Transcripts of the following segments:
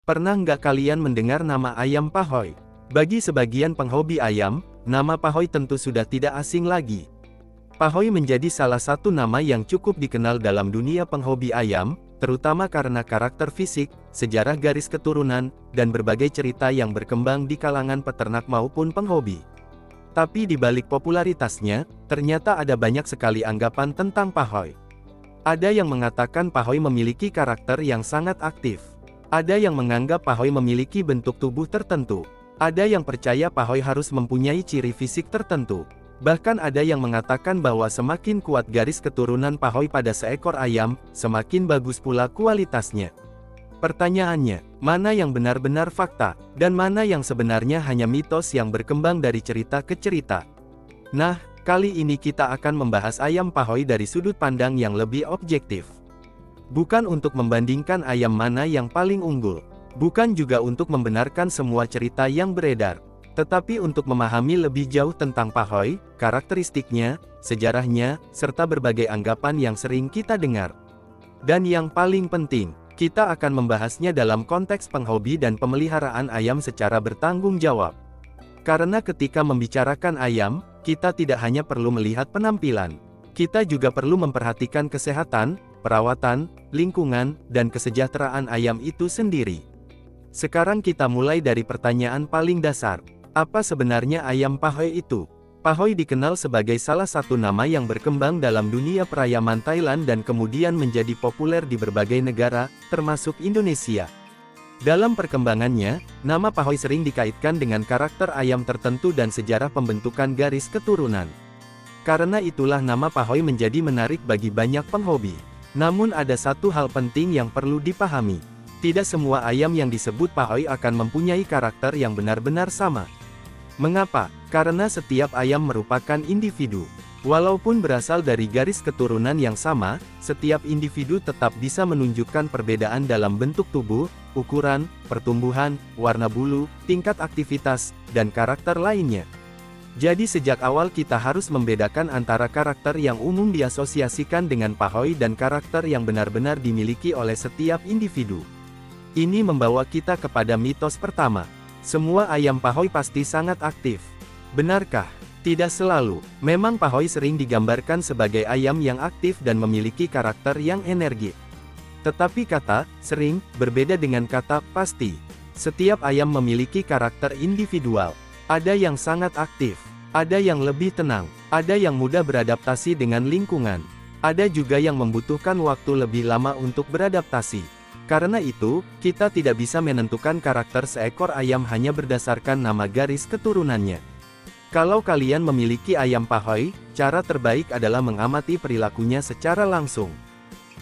Pernah nggak kalian mendengar nama ayam Pahoy? Bagi sebagian penghobi ayam, nama Pahoy tentu sudah tidak asing lagi. Pahoy menjadi salah satu nama yang cukup dikenal dalam dunia penghobi ayam, terutama karena karakter fisik, sejarah garis keturunan, dan berbagai cerita yang berkembang di kalangan peternak maupun penghobi. Tapi di balik popularitasnya, ternyata ada banyak sekali anggapan tentang Pahoy. Ada yang mengatakan Pahoy memiliki karakter yang sangat aktif. Ada yang menganggap Pahoy memiliki bentuk tubuh tertentu. Ada yang percaya Pahoy harus mempunyai ciri fisik tertentu. Bahkan ada yang mengatakan bahwa semakin kuat garis keturunan Pahoy pada seekor ayam, semakin bagus pula kualitasnya. Pertanyaannya, mana yang benar-benar fakta, dan mana yang sebenarnya hanya mitos yang berkembang dari cerita ke cerita? Nah, kali ini kita akan membahas ayam Pahoy dari sudut pandang yang lebih objektif. Bukan untuk membandingkan ayam mana yang paling unggul. Bukan juga untuk membenarkan semua cerita yang beredar. Tetapi untuk memahami lebih jauh tentang Pahoy, karakteristiknya, sejarahnya, serta berbagai anggapan yang sering kita dengar. Dan yang paling penting, kita akan membahasnya dalam konteks penghobi dan pemeliharaan ayam secara bertanggung jawab. Karena ketika membicarakan ayam, kita tidak hanya perlu melihat penampilan. Kita juga perlu memperhatikan kesehatan, perawatan, lingkungan, dan kesejahteraan ayam itu sendiri. Sekarang kita mulai dari pertanyaan paling dasar. Apa sebenarnya ayam Pahoy itu? Pahoy dikenal sebagai salah satu nama yang berkembang dalam dunia perayaman Thailand dan kemudian menjadi populer di berbagai negara, termasuk Indonesia. Dalam perkembangannya, nama Pahoy sering dikaitkan dengan karakter ayam tertentu dan sejarah pembentukan garis keturunan. Karena itulah nama Pahoy menjadi menarik bagi banyak penghobi. Namun ada satu hal penting yang perlu dipahami. Tidak semua ayam yang disebut Pahoy akan mempunyai karakter yang benar-benar sama. Mengapa? Karena setiap ayam merupakan individu. Walaupun berasal dari garis keturunan yang sama, setiap individu tetap bisa menunjukkan perbedaan dalam bentuk tubuh, ukuran, pertumbuhan, warna bulu, tingkat aktivitas, dan karakter lainnya. Jadi sejak awal kita harus membedakan antara karakter yang umum diasosiasikan dengan Pahoy dan karakter yang benar-benar dimiliki oleh setiap individu. Ini membawa kita kepada mitos pertama. Semua ayam Pahoy pasti sangat aktif. Benarkah? Tidak selalu. Memang Pahoy sering digambarkan sebagai ayam yang aktif dan memiliki karakter yang energik. Tetapi kata "sering" berbeda dengan kata "pasti". Setiap ayam memiliki karakter individual. Ada yang sangat aktif, ada yang lebih tenang, ada yang mudah beradaptasi dengan lingkungan. Ada juga yang membutuhkan waktu lebih lama untuk beradaptasi. Karena itu, kita tidak bisa menentukan karakter seekor ayam hanya berdasarkan nama garis keturunannya. Kalau kalian memiliki ayam Pahoy, cara terbaik adalah mengamati perilakunya secara langsung.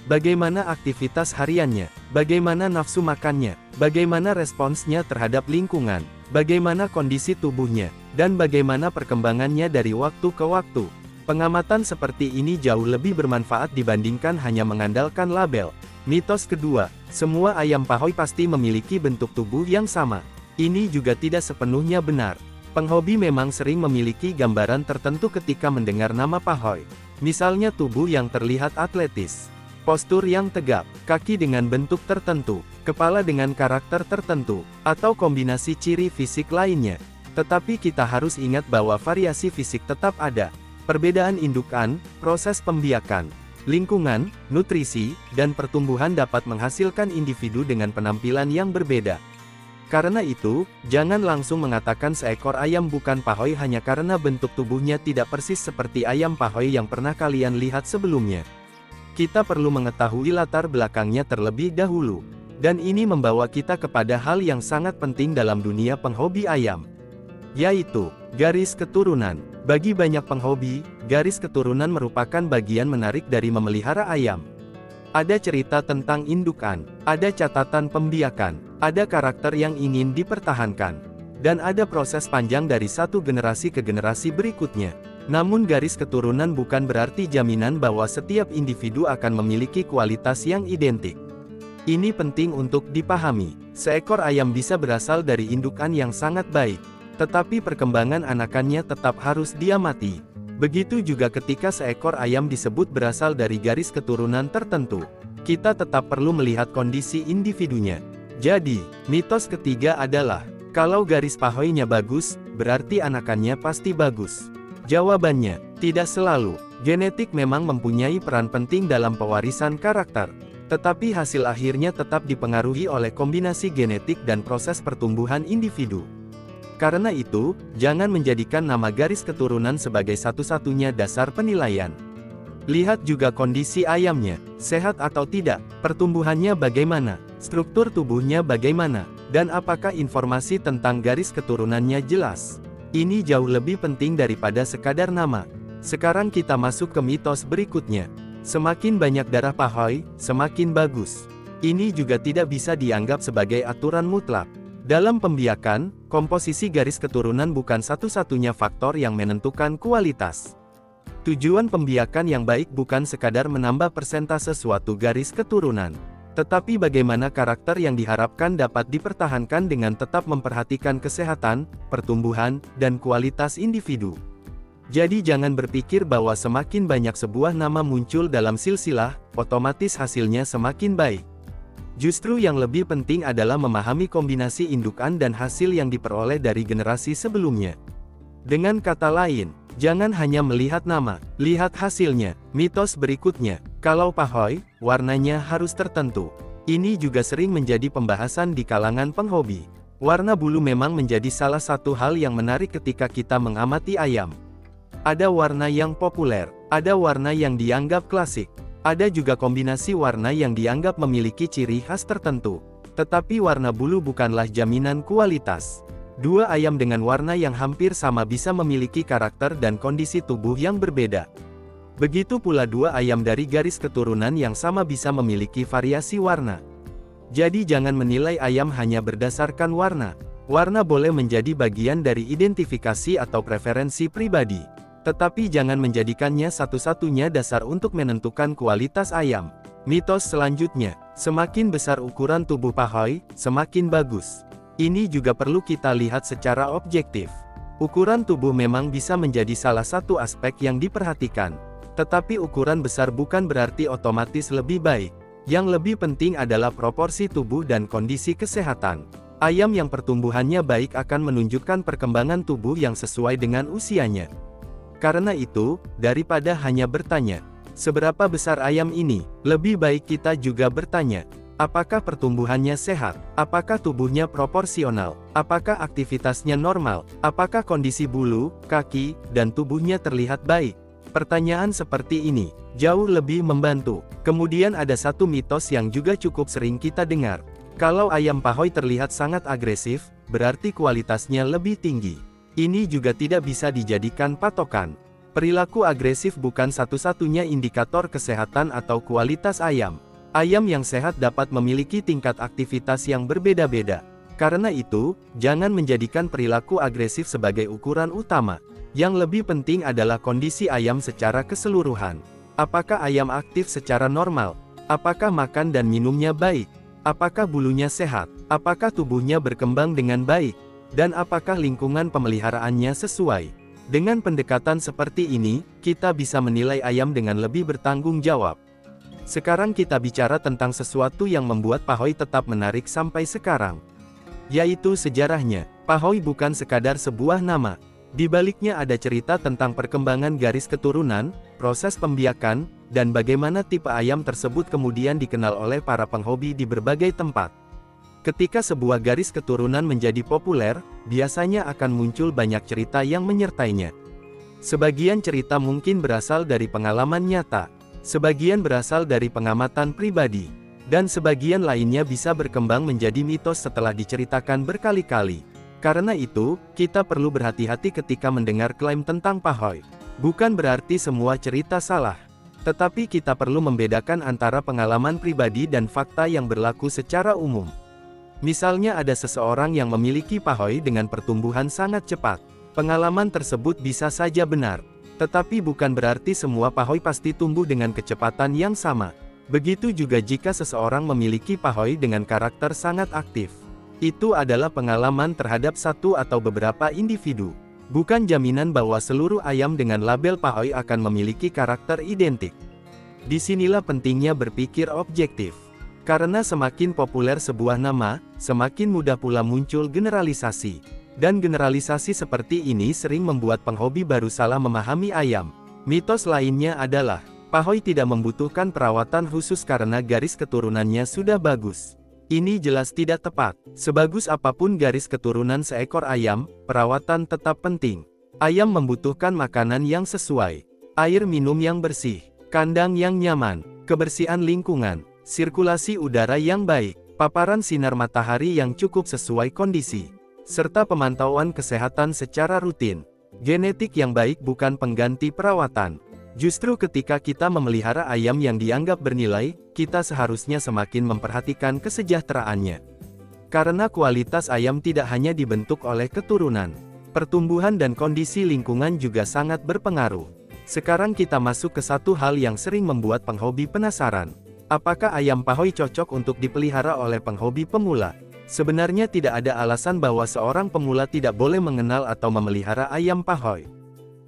Bagaimana aktivitas hariannya, bagaimana nafsu makannya, bagaimana responsnya terhadap lingkungan, bagaimana kondisi tubuhnya, dan bagaimana perkembangannya dari waktu ke waktu. Pengamatan seperti ini jauh lebih bermanfaat dibandingkan hanya mengandalkan label. Mitos kedua, semua ayam Pahoy pasti memiliki bentuk tubuh yang sama. Ini juga tidak sepenuhnya benar. Penghobi memang sering memiliki gambaran tertentu ketika mendengar nama Pahoy. Misalnya tubuh yang terlihat atletis, postur yang tegap, kaki dengan bentuk tertentu, kepala dengan karakter tertentu, atau kombinasi ciri fisik lainnya. Tetapi kita harus ingat bahwa variasi fisik tetap ada. Perbedaan indukan, proses pembiakan, lingkungan, nutrisi, dan pertumbuhan dapat menghasilkan individu dengan penampilan yang berbeda. Karena itu, jangan langsung mengatakan seekor ayam bukan Pahoy hanya karena bentuk tubuhnya tidak persis seperti ayam Pahoy yang pernah kalian lihat sebelumnya. Kita perlu mengetahui latar belakangnya terlebih dahulu. Dan ini membawa kita kepada hal yang sangat penting dalam dunia penghobi ayam, yaitu garis keturunan. Bagi banyak penghobi, garis keturunan merupakan bagian menarik dari memelihara ayam. Ada cerita tentang indukan, ada catatan pembiakan, ada karakter yang ingin dipertahankan, dan ada proses panjang dari satu generasi ke generasi berikutnya. Namun garis keturunan bukan berarti jaminan bahwa setiap individu akan memiliki kualitas yang identik. Ini penting untuk dipahami. Seekor ayam bisa berasal dari indukan yang sangat baik, tetapi perkembangan anakannya tetap harus diamati. Begitu juga ketika seekor ayam disebut berasal dari garis keturunan tertentu. Kita tetap perlu melihat kondisi individunya. Jadi, mitos ketiga adalah, kalau garis pahoinya bagus, berarti anakannya pasti bagus. Jawabannya, tidak selalu. Genetik memang mempunyai peran penting dalam pewarisan karakter. Tetapi hasil akhirnya tetap dipengaruhi oleh kombinasi genetik dan proses pertumbuhan individu. Karena itu, jangan menjadikan nama garis keturunan sebagai satu-satunya dasar penilaian. Lihat juga kondisi ayamnya, sehat atau tidak, pertumbuhannya bagaimana, struktur tubuhnya bagaimana, dan apakah informasi tentang garis keturunannya jelas. Ini jauh lebih penting daripada sekadar nama. Sekarang kita masuk ke mitos berikutnya. Semakin banyak darah pahoi, semakin bagus. Ini juga tidak bisa dianggap sebagai aturan mutlak. Dalam pembiakan, komposisi garis keturunan bukan satu-satunya faktor yang menentukan kualitas. Tujuan pembiakan yang baik bukan sekadar menambah persentase suatu garis keturunan, tetapi bagaimana karakter yang diharapkan dapat dipertahankan dengan tetap memperhatikan kesehatan, pertumbuhan, dan kualitas individu. Jadi jangan berpikir bahwa semakin banyak sebuah nama muncul dalam silsilah, otomatis hasilnya semakin baik. Justru yang lebih penting adalah memahami kombinasi indukan dan hasil yang diperoleh dari generasi sebelumnya. Dengan kata lain, jangan hanya melihat nama, lihat hasilnya. Mitos berikutnya, kalau pahoi, warnanya harus tertentu. Ini juga sering menjadi pembahasan di kalangan penghobi. Warna bulu memang menjadi salah satu hal yang menarik ketika kita mengamati ayam. Ada warna yang populer, ada warna yang dianggap klasik, ada juga kombinasi warna yang dianggap memiliki ciri khas tertentu. Tetapi warna bulu bukanlah jaminan kualitas. Dua ayam dengan warna yang hampir sama bisa memiliki karakter dan kondisi tubuh yang berbeda. Begitu pula dua ayam dari garis keturunan yang sama bisa memiliki variasi warna. Jadi jangan menilai ayam hanya berdasarkan warna. Warna boleh menjadi bagian dari identifikasi atau preferensi pribadi. Tetapi jangan menjadikannya satu-satunya dasar untuk menentukan kualitas ayam. Mitos selanjutnya, semakin besar ukuran tubuh pahoi, semakin bagus. Ini juga perlu kita lihat secara objektif. Ukuran tubuh memang bisa menjadi salah satu aspek yang diperhatikan. Tetapi ukuran besar bukan berarti otomatis lebih baik. Yang lebih penting adalah proporsi tubuh dan kondisi kesehatan. Ayam yang pertumbuhannya baik akan menunjukkan perkembangan tubuh yang sesuai dengan usianya. Karena itu, daripada hanya bertanya, seberapa besar ayam ini, lebih baik kita juga bertanya, apakah pertumbuhannya sehat? Apakah tubuhnya proporsional? Apakah aktivitasnya normal? Apakah kondisi bulu, kaki, dan tubuhnya terlihat baik? Pertanyaan seperti ini jauh lebih membantu. Kemudian ada satu mitos yang juga cukup sering kita dengar. Kalau ayam pahoi terlihat sangat agresif, berarti kualitasnya lebih tinggi. Ini juga tidak bisa dijadikan patokan. Perilaku agresif bukan satu-satunya indikator kesehatan atau kualitas ayam. Ayam yang sehat dapat memiliki tingkat aktivitas yang berbeda-beda. Karena itu, jangan menjadikan perilaku agresif sebagai ukuran utama. Yang lebih penting adalah kondisi ayam secara keseluruhan. Apakah ayam aktif secara normal? Apakah makan dan minumnya baik? Apakah bulunya sehat? Apakah tubuhnya berkembang dengan baik? Dan apakah lingkungan pemeliharaannya sesuai? Dengan pendekatan seperti ini, kita bisa menilai ayam dengan lebih bertanggung jawab. Sekarang kita bicara tentang sesuatu yang membuat pahoi tetap menarik sampai sekarang. Yaitu sejarahnya. Pahoi bukan sekadar sebuah nama. Di baliknya ada cerita tentang perkembangan garis keturunan, proses pembiakan, dan bagaimana tipe ayam tersebut kemudian dikenal oleh para penghobi di berbagai tempat. Ketika sebuah garis keturunan menjadi populer, biasanya akan muncul banyak cerita yang menyertainya. Sebagian cerita mungkin berasal dari pengalaman nyata, sebagian berasal dari pengamatan pribadi, dan sebagian lainnya bisa berkembang menjadi mitos setelah diceritakan berkali-kali. Karena itu, kita perlu berhati-hati ketika mendengar klaim tentang pahoi. Bukan berarti semua cerita salah, tetapi kita perlu membedakan antara pengalaman pribadi dan fakta yang berlaku secara umum. Misalnya ada seseorang yang memiliki pahoi dengan pertumbuhan sangat cepat. Pengalaman tersebut bisa saja benar, tetapi bukan berarti semua pahoi pasti tumbuh dengan kecepatan yang sama. Begitu juga jika seseorang memiliki pahoi dengan karakter sangat aktif. Itu adalah pengalaman terhadap satu atau beberapa individu. Bukan jaminan bahwa seluruh ayam dengan label pahoi akan memiliki karakter identik. Disinilah pentingnya berpikir objektif. Karena semakin populer sebuah nama, semakin mudah pula muncul generalisasi. Dan generalisasi seperti ini sering membuat penghobi baru salah memahami ayam. Mitos lainnya adalah, Pahoy tidak membutuhkan perawatan khusus karena garis keturunannya sudah bagus. Ini jelas tidak tepat. Sebagus apapun garis keturunan seekor ayam, perawatan tetap penting. Ayam membutuhkan makanan yang sesuai, air minum yang bersih, kandang yang nyaman, kebersihan lingkungan, sirkulasi udara yang baik, paparan sinar matahari yang cukup sesuai kondisi, serta pemantauan kesehatan secara rutin. Genetik yang baik bukan pengganti perawatan. Justru ketika kita memelihara ayam yang dianggap bernilai, kita seharusnya semakin memperhatikan kesejahteraannya. Karena kualitas ayam tidak hanya dibentuk oleh keturunan, pertumbuhan dan kondisi lingkungan juga sangat berpengaruh. Sekarang kita masuk ke satu hal yang sering membuat penghobi penasaran. Apakah ayam Pahoy cocok untuk dipelihara oleh penghobi pemula? Sebenarnya tidak ada alasan bahwa seorang pemula tidak boleh mengenal atau memelihara ayam Pahoy.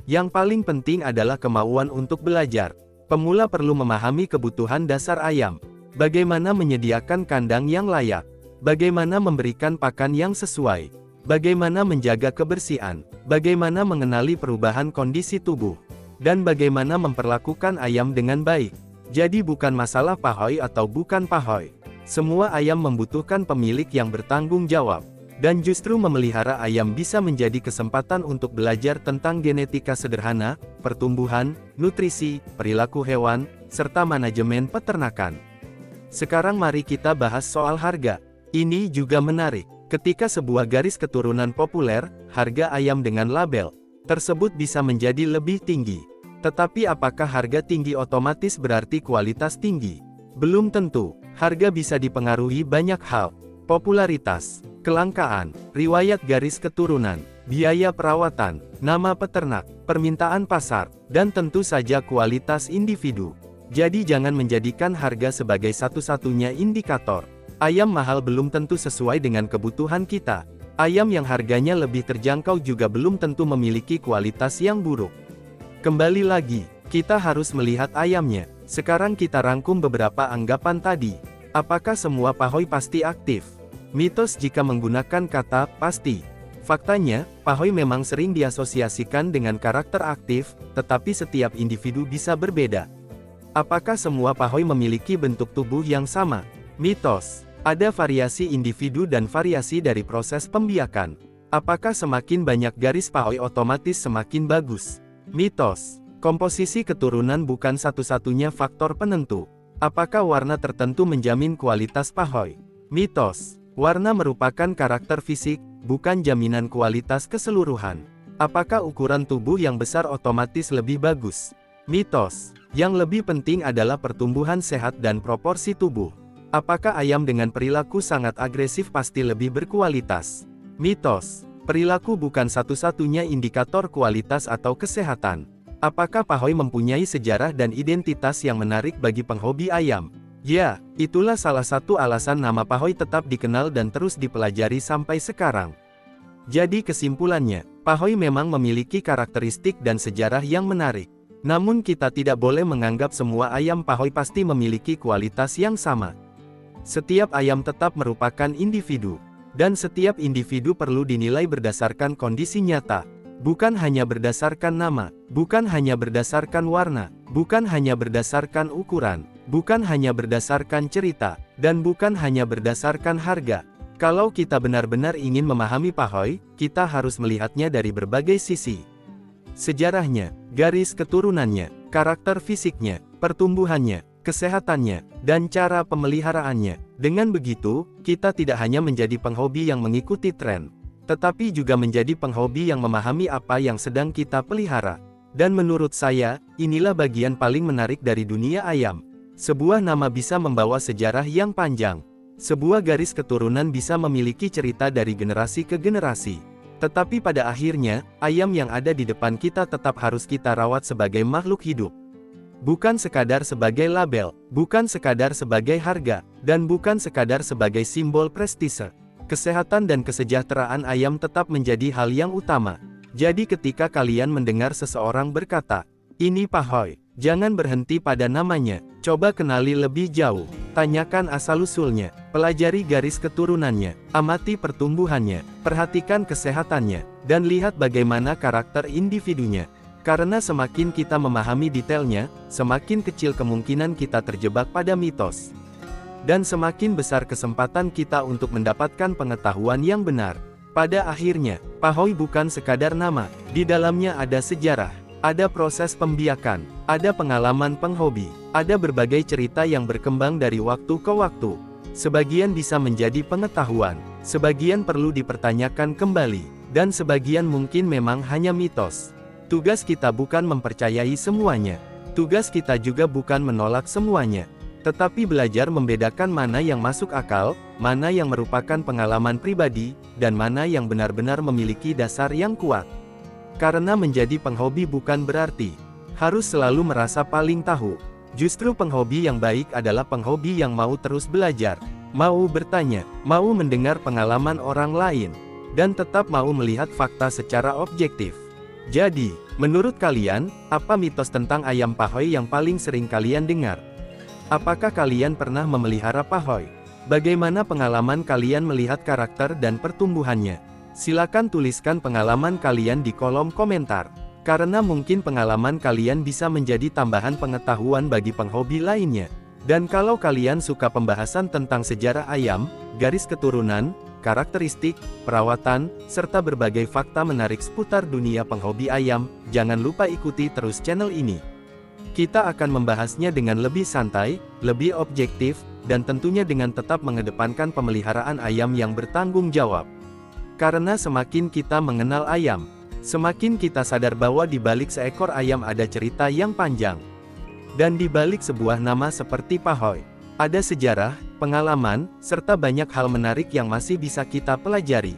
Yang paling penting adalah kemauan untuk belajar. Pemula perlu memahami kebutuhan dasar ayam. Bagaimana menyediakan kandang yang layak. Bagaimana memberikan pakan yang sesuai. Bagaimana menjaga kebersihan. Bagaimana mengenali perubahan kondisi tubuh. Dan bagaimana memperlakukan ayam dengan baik. Jadi bukan masalah Pahoy atau bukan Pahoy. Semua ayam membutuhkan pemilik yang bertanggung jawab. Dan justru memelihara ayam bisa menjadi kesempatan untuk belajar tentang genetika sederhana, pertumbuhan, nutrisi, perilaku hewan, serta manajemen peternakan. Sekarang mari kita bahas soal harga. Ini juga menarik. Ketika sebuah garis keturunan populer, harga ayam dengan label tersebut bisa menjadi lebih tinggi. Tetapi apakah harga tinggi otomatis berarti kualitas tinggi? Belum tentu. Harga bisa dipengaruhi banyak hal. Popularitas, kelangkaan, riwayat garis keturunan, biaya perawatan, nama peternak, permintaan pasar, dan tentu saja kualitas individu. Jadi jangan menjadikan harga sebagai satu-satunya indikator. Ayam mahal belum tentu sesuai dengan kebutuhan kita. Ayam yang harganya lebih terjangkau juga belum tentu memiliki kualitas yang buruk. Kembali lagi, kita harus melihat ayamnya. Sekarang kita rangkum beberapa anggapan tadi. Apakah semua Pahoy pasti aktif? Mitos jika menggunakan kata pasti. Faktanya, Pahoy memang sering diasosiasikan dengan karakter aktif, tetapi setiap individu bisa berbeda. Apakah semua Pahoy memiliki bentuk tubuh yang sama? Mitos. Ada variasi individu dan variasi dari proses pembiakan. Apakah semakin banyak garis Pahoy otomatis semakin bagus? Mitos. Komposisi keturunan bukan satu-satunya faktor penentu. Apakah warna tertentu menjamin kualitas Pahoy? Mitos. Warna merupakan karakter fisik, bukan jaminan kualitas keseluruhan. Apakah ukuran tubuh yang besar otomatis lebih bagus? Mitos. Yang lebih penting adalah pertumbuhan sehat dan proporsi tubuh. Apakah ayam dengan perilaku sangat agresif pasti lebih berkualitas? Mitos. Perilaku bukan satu-satunya indikator kualitas atau kesehatan. Apakah Pahoy mempunyai sejarah dan identitas yang menarik bagi penghobi ayam? Ya, itulah salah satu alasan nama Pahoy tetap dikenal dan terus dipelajari sampai sekarang. Jadi kesimpulannya, Pahoy memang memiliki karakteristik dan sejarah yang menarik. Namun kita tidak boleh menganggap semua ayam Pahoy pasti memiliki kualitas yang sama. Setiap ayam tetap merupakan individu. Dan setiap individu perlu dinilai berdasarkan kondisi nyata. Bukan hanya berdasarkan nama, bukan hanya berdasarkan warna, bukan hanya berdasarkan ukuran, bukan hanya berdasarkan cerita, dan bukan hanya berdasarkan harga. Kalau kita benar-benar ingin memahami Pahoy, kita harus melihatnya dari berbagai sisi. Sejarahnya, garis keturunannya, karakter fisiknya, pertumbuhannya, kesehatannya, dan cara pemeliharaannya. Dengan begitu, kita tidak hanya menjadi penghobi yang mengikuti tren, tetapi juga menjadi penghobi yang memahami apa yang sedang kita pelihara. Dan menurut saya, inilah bagian paling menarik dari dunia ayam. Sebuah nama bisa membawa sejarah yang panjang. Sebuah garis keturunan bisa memiliki cerita dari generasi ke generasi. Tetapi pada akhirnya, ayam yang ada di depan kita tetap harus kita rawat sebagai makhluk hidup. Bukan sekadar sebagai label, bukan sekadar sebagai harga, dan bukan sekadar sebagai simbol prestise. Kesehatan dan kesejahteraan ayam tetap menjadi hal yang utama. Jadi ketika kalian mendengar seseorang berkata, "Ini Pahoy," jangan berhenti pada namanya. Coba kenali lebih jauh, tanyakan asal-usulnya, pelajari garis keturunannya, amati pertumbuhannya, perhatikan kesehatannya, dan lihat bagaimana karakter individunya. Karena semakin kita memahami detailnya, semakin kecil kemungkinan kita terjebak pada mitos. Dan semakin besar kesempatan kita untuk mendapatkan pengetahuan yang benar. Pada akhirnya, Pahoy bukan sekadar nama, di dalamnya ada sejarah, ada proses pembiakan, ada pengalaman penghobi, ada berbagai cerita yang berkembang dari waktu ke waktu. Sebagian bisa menjadi pengetahuan, sebagian perlu dipertanyakan kembali, dan sebagian mungkin memang hanya mitos. Tugas kita bukan mempercayai semuanya. Tugas kita juga bukan menolak semuanya. Tetapi belajar membedakan mana yang masuk akal, mana yang merupakan pengalaman pribadi, dan mana yang benar-benar memiliki dasar yang kuat. Karena menjadi penghobi bukan berarti harus selalu merasa paling tahu. Justru penghobi yang baik adalah penghobi yang mau terus belajar, mau bertanya, mau mendengar pengalaman orang lain, dan tetap mau melihat fakta secara objektif. Jadi, menurut kalian, apa mitos tentang ayam Pahoy yang paling sering kalian dengar? Apakah kalian pernah memelihara Pahoy? Bagaimana pengalaman kalian melihat karakter dan pertumbuhannya? Silakan tuliskan pengalaman kalian di kolom komentar. Karena mungkin pengalaman kalian bisa menjadi tambahan pengetahuan bagi penghobi lainnya. Dan kalau kalian suka pembahasan tentang sejarah ayam, garis keturunan, karakteristik, perawatan, serta berbagai fakta menarik seputar dunia penghobi ayam, jangan lupa ikuti terus channel ini. Kita akan membahasnya dengan lebih santai, lebih objektif, dan tentunya dengan tetap mengedepankan pemeliharaan ayam yang bertanggung jawab. Karena semakin kita mengenal ayam, semakin kita sadar bahwa di balik seekor ayam ada cerita yang panjang. Dan di balik sebuah nama seperti Pahoy, ada sejarah, pengalaman, serta banyak hal menarik yang masih bisa kita pelajari.